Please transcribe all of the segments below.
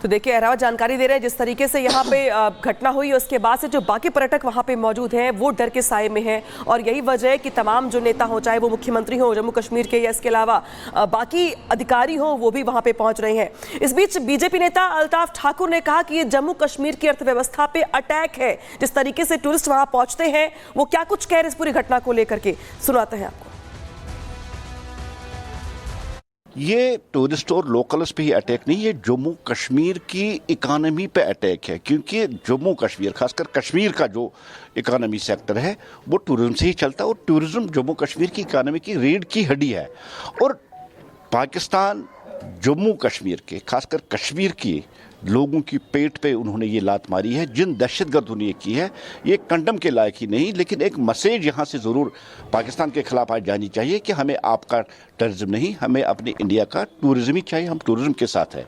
तो देखिए अहरावत जानकारी दे रहे हैं जिस तरीके से यहाँ पे घटना हुई उसके बाद से जो बाकी पर्यटक वहाँ पे मौजूद हैं वो डर के साए में हैं और यही वजह है कि तमाम जो नेता हो चाहे वो मुख्यमंत्री हो जम्मू कश्मीर के या इसके अलावा बाकी अधिकारी हो वो भी वहाँ पे पहुँच रहे हैं। इस बीच बीजेपी नेता अल्ताफ ठाकुर ने कहा कि ये जम्मू कश्मीर की अर्थव्यवस्था पे अटैक है। जिस तरीके से टूरिस्ट वहाँ पहुँचते हैं वो क्या कुछ कह रहे इस पूरी घटना को लेकर के सुनाते हैं आपको। ये टूरिस्ट और लोकल्स पे ही अटैक नहीं, ये जम्मू कश्मीर की इकानमी पे अटैक है, क्योंकि जम्मू कश्मीर खासकर कश्मीर का जो इकानमी सेक्टर है वो टूरिज्म से ही चलता है और टूरिज्म जम्मू कश्मीर की इकानमी की रीढ़ की हड्डी है। और पाकिस्तान जम्मू कश्मीर के खासकर कश्मीर के लोगों की पेट पे उन्होंने ये लात मारी है। जिन दहशतगर्दों ने ये की है ये कंडम के लायक ही नहीं, लेकिन एक मैसेज यहाँ से ज़रूर पाकिस्तान के खिलाफ आज जानी चाहिए कि हमें आपका टूरिज्म नहीं, हमें अपने इंडिया का टूरिज्म ही चाहिए। हम टूरिज्म के साथ है।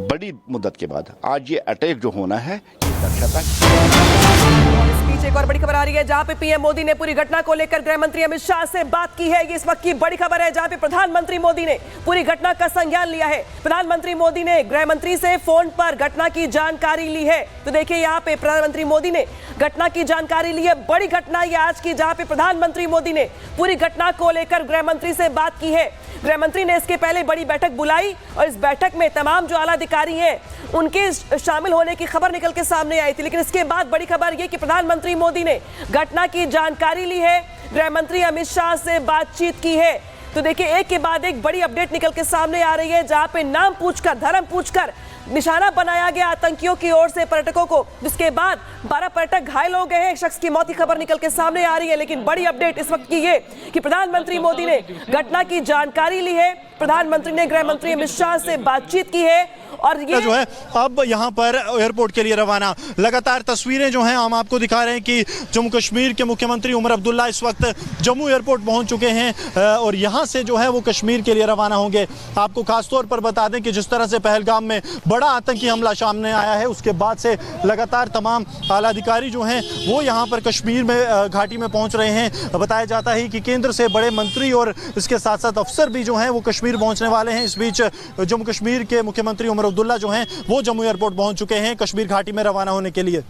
बड़ी मुद्दत के बाद आज ये अटैक जो होना है ये दर्शाता है। एक और बड़ी खबर आ रही है जहां पे पीएम मोदी ने पूरी घटना को लेकर गृह मंत्री अमित शाह से बात की है। ये इस वक्त की बड़ी खबर है जहां पे प्रधानमंत्री मोदी ने पूरी घटना का संज्ञान लिया है। प्रधानमंत्री मोदी ने गृह मंत्री से फोन पर घटना की जानकारी ली है। तो देखिए यहाँ पे प्रधानमंत्री मोदी ने घटना की जानकारी ली है। बड़ी घटना ये आज की जहां पे प्रधानमंत्री मोदी ने पूरी घटना को लेकर गृह मंत्री से बात की है। गृह मंत्री ने इसके पहले बड़ी बैठक बुलाई और इस बैठक में तमाम जो आला अधिकारी हैं उनके शामिल होने की खबर निकल के सामने आई थी, लेकिन इसके बाद बड़ी खबर यह कि प्रधानमंत्री मोदी ने घटना की जानकारी ली है, गृह मंत्री अमित शाह से बातचीत की है। तो देखिए एक के बाद एक बड़ी अपडेट निकल के सामने आ रही है जहां पे नाम पूछकर धर्म पूछकर निशाना बनाया गया आतंकियों की ओर से पर्यटकों को, जिसके बाद 12 पर्यटक घायल हो गए हैं। एक शख्स की मौत की खबर निकल के सामने आ रही है, लेकिन बड़ी अपडेट इस वक्त की ये कि प्रधानमंत्री मोदी ने घटना की जानकारी ली है। प्रधानमंत्री ने गृह मंत्री अमित शाह से बातचीत की है और ये जो है अब यहाँ पर एयरपोर्ट के लिए रवाना। लगातार तस्वीरें जो हैं हम आपको दिखा रहे हैं कि जम्मू कश्मीर के मुख्यमंत्री उमर अब्दुल्ला इस वक्त जम्मू एयरपोर्ट पहुंच चुके हैं और यहाँ से जो है वो कश्मीर के लिए रवाना होंगे। आपको खासतौर पर बता दें कि जिस तरह से पहलगाम में बड़ा आतंकी हमला सामने आया है उसके बाद से लगातार तमाम आला अधिकारी जो हैं वो यहाँ पर कश्मीर में घाटी में पहुँच रहे हैं। बताया जाता है कि केंद्र से बड़े मंत्री और इसके साथ साथ अफसर भी जो हैं वो कश्मीर पहुँचने वाले हैं। इस बीच जम्मू कश्मीर के मुख्यमंत्री उमर अब्दुल्ला जो हैं वो जम्मू एयरपोर्ट पहुंच चुके हैं कश्मीर घाटी में रवाना होने के लिए।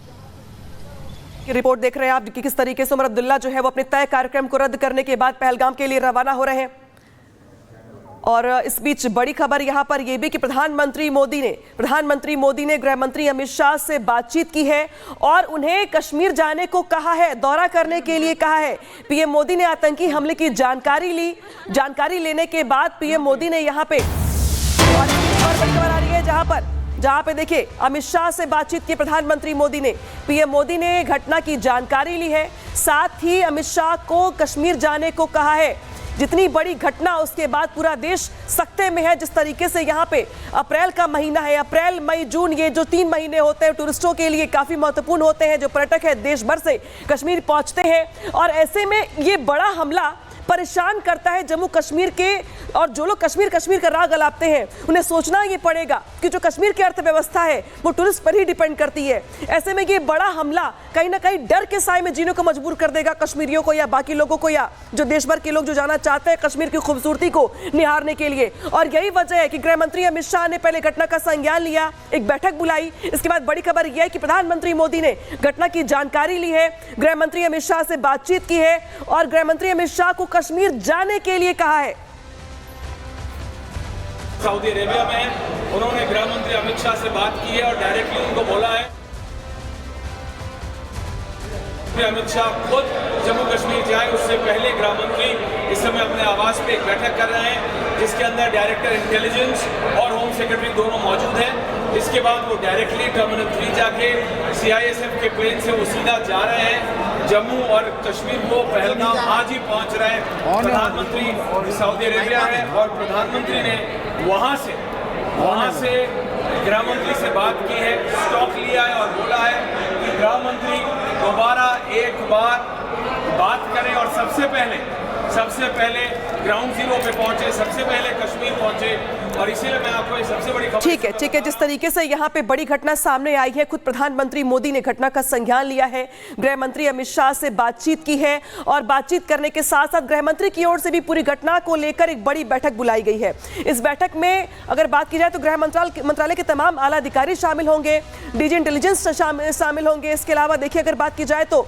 रिपोर्ट देख रहे हैं आप कि किस तरीके से उमर अब्दुल्ला जो है वो अपने तय कार्यक्रम को रद्द करने के बाद पहलगाम के लिए रवाना हो रहे हैं। और इस बीच बड़ी खबर यहां पर यह भी कि प्रधानमंत्री मोदी ने गृह मंत्री अमित शाह से बातचीत की है और उन्हें कश्मीर जाने को कहा है, दौरा करने के लिए कहा है। पीएम मोदी ने आतंकी हमले की जानकारी ली। जानकारी लेने के बाद पीएम मोदी ने यहां पे और बड़ी खबर आ रही है जहां पे देखिए अमित शाह से बातचीत की प्रधानमंत्री मोदी ने। पीएम मोदी ने घटना की जानकारी ली है, साथ ही अमित शाह को कश्मीर जाने को कहा है। जितनी बड़ी घटना उसके बाद पूरा देश सख्ते में है। जिस तरीके से यहाँ पे अप्रैल का महीना है, अप्रैल मई जून ये जो 3 महीने होते हैं टूरिस्टों के लिए काफी महत्वपूर्ण होते हैं। जो पर्यटक है देश भर से कश्मीर पहुंचते हैं और ऐसे में ये बड़ा हमला परेशान करता है जम्मू कश्मीर के। और जो लोग कश्मीर का राग अलापते हैं उन्हें सोचना ये पड़ेगा कि जो कश्मीर की अर्थव्यवस्था है वो टूरिस्ट पर ही डिपेंड करती है। ऐसे में ये बड़ा हमला कहीं ना कहीं डर के साए में जीने को मजबूर कर देगा कश्मीरियों को या बाकी लोगों को या जो देश भर के लोग जो जाना चाहते हैं कश्मीर की खूबसूरती को निहारने के लिए। और यही वजह है कि गृह मंत्री अमित शाह ने पहले घटना का संज्ञान लिया, एक बैठक बुलाई। इसके बाद बड़ी खबर यह है कि प्रधानमंत्री मोदी ने घटना की जानकारी ली है, गृह मंत्री अमित शाह से बातचीत की है और गृह मंत्री अमित शाह को कश्मीर जाने के लिए कहा है। सऊदी अरेबिया में उन्होंने गृह मंत्री अमित शाह से बात की है और डायरेक्टली उनको बोला है कि अमित शाह खुद जम्मू कश्मीर जाए। उससे पहले गृह मंत्री इस समय अपने आवास पे एक बैठक कर रहे हैं जिसके अंदर डायरेक्टर इंटेलिजेंस और होम सेक्रेटरी दोनों मौजूद हैं। इसके बाद वो डायरेक्टली टर्मिनल 3 जाके CISF के प्लेन से वो सीधा जा रहे हैं जम्मू और कश्मीर को। पहलगाम आज ही पहुंच रहे हैं। प्रधानमंत्री सऊदी अरेबिया है और प्रधानमंत्री ने वहाँ से गृह मंत्री से बात की है, स्टॉक लिया है और बोला है कि गृह मंत्री दोबारा एक बार बात करें और सबसे पहले ग्राउंड जीरो पे पहुंचे, सबसे पहले कश्मीर पहुंचे और इसीलिए मैं आपको ये सबसे बड़ी खबर ठीक है, जिस तरीके से यहाँ पे बड़ी घटना सामने आई है, खुद प्रधानमंत्री मोदी ने घटना का संज्ञान लिया है, गृह मंत्री अमित शाह से बातचीत की है और बातचीत करने के साथ साथ गृह मंत्री की ओर से भी पूरी घटना को लेकर एक बड़ी बैठक बुलाई गई है। इस बैठक में अगर बात की जाए तो गृह मंत्रालय के तमाम आला अधिकारी शामिल होंगे, डीजी इंटेलिजेंस शामिल होंगे। इसके अलावा देखिए, अगर बात की जाए तो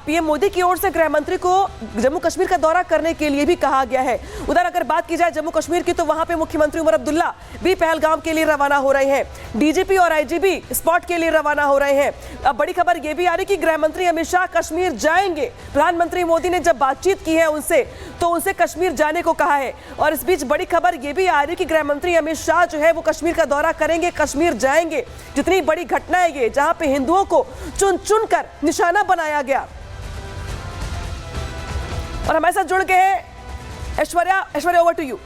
पीएम मोदी की ओर से गृह मंत्री को जम्मू कश्मीर का दौरा करने के लिए भी कहा गया है। उधर अगर बात की जाए जम्मू कश्मीर की तो वहां पे मुख्यमंत्री उमर अब्दुल्ला भी पहलगाम के लिए रवाना हो रहे हैं, डीजीपी और आईजीपी स्पॉट के लिए रवाना हो रहे हैं। अब बड़ी खबर यह भी आ रही कि गृह मंत्री अमित शाह कश्मीर जाएंगे। प्रधानमंत्री मोदी ने जब बातचीत की है उनसे तो उनसे कश्मीर जाने को कहा है। और इस बीच बड़ी खबर यह भी आ रही कि गृह मंत्री अमित शाह जो है वो कश्मीर का दौरा करेंगे, कश्मीर जाएंगे। जितनी बड़ी घटना है ये, जहां पे हिंदुओं को चुन चुन कर निशाना बनाया गया। और हमारे साथ जुड़ गए हैं ऐश्वर्या, ओवर टू यू।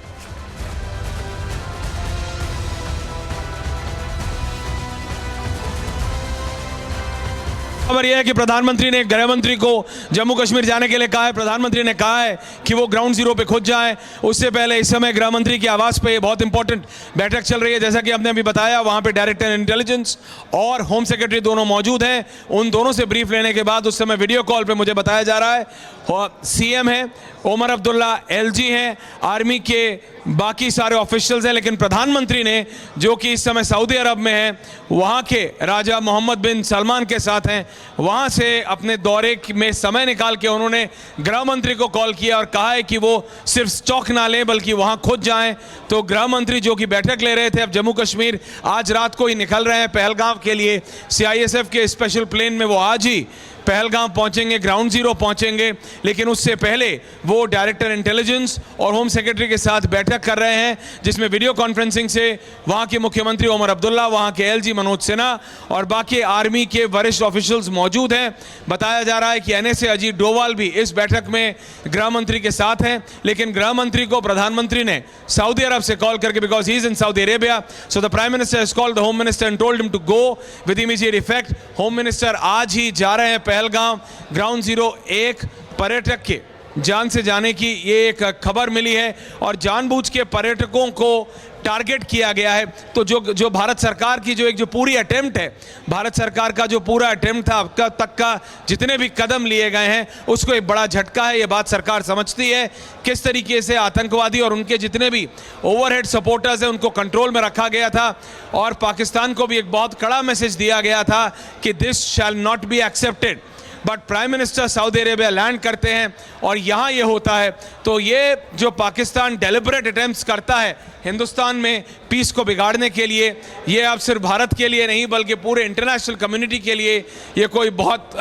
खबर यह है कि प्रधानमंत्री ने गृह मंत्री को जम्मू कश्मीर जाने के लिए कहा है। प्रधानमंत्री ने कहा है कि वो ग्राउंड जीरो पे खुद जाएं। उससे पहले इस समय गृह मंत्री के आवास पे बहुत इंपॉर्टेंट बैठक चल रही है, जैसा कि आपने अभी बताया। वहां पे डायरेक्टर इंटेलिजेंस और होम सेक्रेटरी दोनों मौजूद हैं। उन दोनों से ब्रीफ लेने के बाद उस समय वीडियो कॉल पे मुझे बताया जा रहा है सीएम है, उमर अब्दुल्ला, एलजी हैं, आर्मी के बाकी सारे ऑफिशियल्स हैं, लेकिन प्रधानमंत्री ने, जो कि इस समय सऊदी अरब में है, वहां के राजा मोहम्मद बिन सलमान के साथ हैं, वहां से अपने दौरे में समय निकाल के उन्होंने गृह मंत्री को कॉल किया और कहा है कि वो सिर्फ स्टॉक ना लें बल्कि वहां खुद जाएं। तो गृह मंत्री जो कि बैठक ले रहे थे, अब जम्मू कश्मीर आज रात को ही निकल रहे हैं पहलगाम के लिए। सीआईएसएफ के स्पेशल प्लेन में वो आज ही पहलगाम पहुंचेंगे, ग्राउंड जीरो पहुंचेंगे, लेकिन उससे पहले वो डायरेक्टर इंटेलिजेंस और होम सेक्रेटरी के साथ बैठक कर रहे हैं, जिसमें वीडियो कॉन्फ्रेंसिंग से वहां के मुख्यमंत्री उमर अब्दुल्ला, वहां के एलजी मनोज सिन्हा और बाकी आर्मी के वरिष्ठ ऑफिशियल्स मौजूद हैं। बताया जा रहा है कि एनएसए अजीत डोवाल भी इस बैठक में गृह मंत्री के साथ हैं, लेकिन गृह मंत्री को प्रधानमंत्री ने सऊदी अरब से कॉल करके, because he is in Saudi Arabia, so the prime minister has called the home minister and told him to go with immediate effect. Home minister आज ही जा रहे हैं पहलगाम ग्राउंड जीरो। एक पर्यटक के जान से जाने की ये एक खबर मिली है और जानबूझ के पर्यटकों को टारगेट किया गया है। तो जो भारत सरकार की जो पूरी अटेम्प्ट है, भारत सरकार का जो पूरा अटेम्प्ट था अब तक का, जितने भी कदम लिए गए हैं, उसको एक बड़ा झटका है। ये बात सरकार समझती है किस तरीके से आतंकवादी और उनके जितने भी ओवरहेड सपोर्टर्स हैं उनको कंट्रोल में रखा गया था। और पाकिस्तान को भी एक बहुत कड़ा मैसेज दिया गया था कि this shall not be accepted. But prime minister Saudi Arabia land करते हैं और यहाँ ये होता है। तो ये जो पाकिस्तान डेलिबरेट अटेम्प्ट्स करता है हिंदुस्तान में पीस को बिगाड़ने के लिए, ये अब सिर्फ भारत के लिए नहीं बल्कि पूरे इंटरनेशनल कम्युनिटी के लिए ये कोई बहुत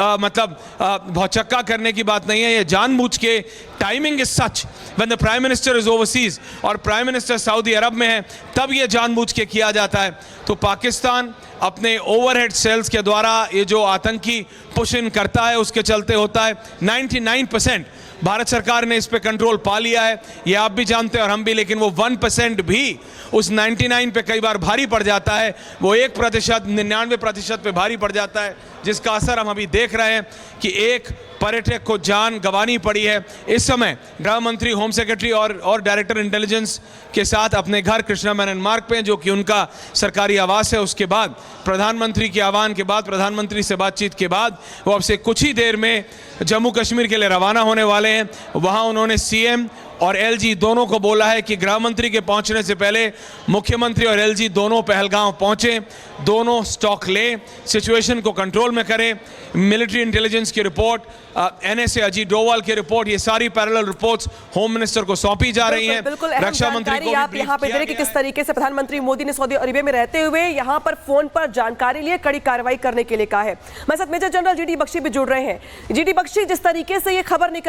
भौचक्का करने की बात नहीं है। ये जानबूझ के timing is such when the prime minister is overseas और प्राइम मिनिस्टर सऊदी अरब में है, तब ये जानबूझ के किया जाता है। तो पाकिस्तान अपने ओवरहेड सेल्स के द्वारा ये जो आतंकी पुश इन करता है उसके चलते होता है। 99% भारत सरकार ने इस पे कंट्रोल पा लिया है, ये आप भी जानते हैं और हम भी, लेकिन वो 1% भी उस 99 पे कई बार भारी पड़ जाता है। वो 1%, 99% पे भारी पड़ जाता है, जिसका असर हम अभी देख रहे हैं कि एक पर्यटक को जान गंवानी पड़ी है। इस समय गृह मंत्री, होम सेक्रेटरी और डायरेक्टर इंटेलिजेंस के साथ अपने घर कृष्णा मेनन मार्ग पे, जो कि उनका सरकारी आवास है, उसके बाद प्रधानमंत्री के आह्वान के बाद, प्रधानमंत्री से बातचीत के बाद वो अब से कुछ ही देर में जम्मू कश्मीर के लिए रवाना होने वाले हैं। वहाँ उन्होंने सीएम और एलजी दोनों को बोला है कि गृह मंत्री के पहुंचने से पहले मुख्यमंत्री और एलजी दोनों पहलगाम पहुंचे, दोनों स्टॉक लें, सिचुएशन को कंट्रोल में करें। मिलिट्री इंटेलिजेंस की रिपोर्ट, एनएसए अजीत डोवाल की रिपोर्ट, ये सारी पैरेलल रिपोर्ट्स होम मिनिस्टर को सौंपी जा रही हैं। बिल्कुल रक्षा मंत्री को आप यहाँ पे दे रहे कि किस तरीके से प्रधानमंत्री मोदी ने सऊदी अरेबिया में रहते हुए यहाँ पर फोन पर जानकारी लिए कड़ी कार्रवाई करने के लिए कहा है। मेरे साथ मेजर जनरल जीडी बख्शी भी जुड़ रहे हैं। जीडी बख्शी, जिस तरीके से ये खबर निकल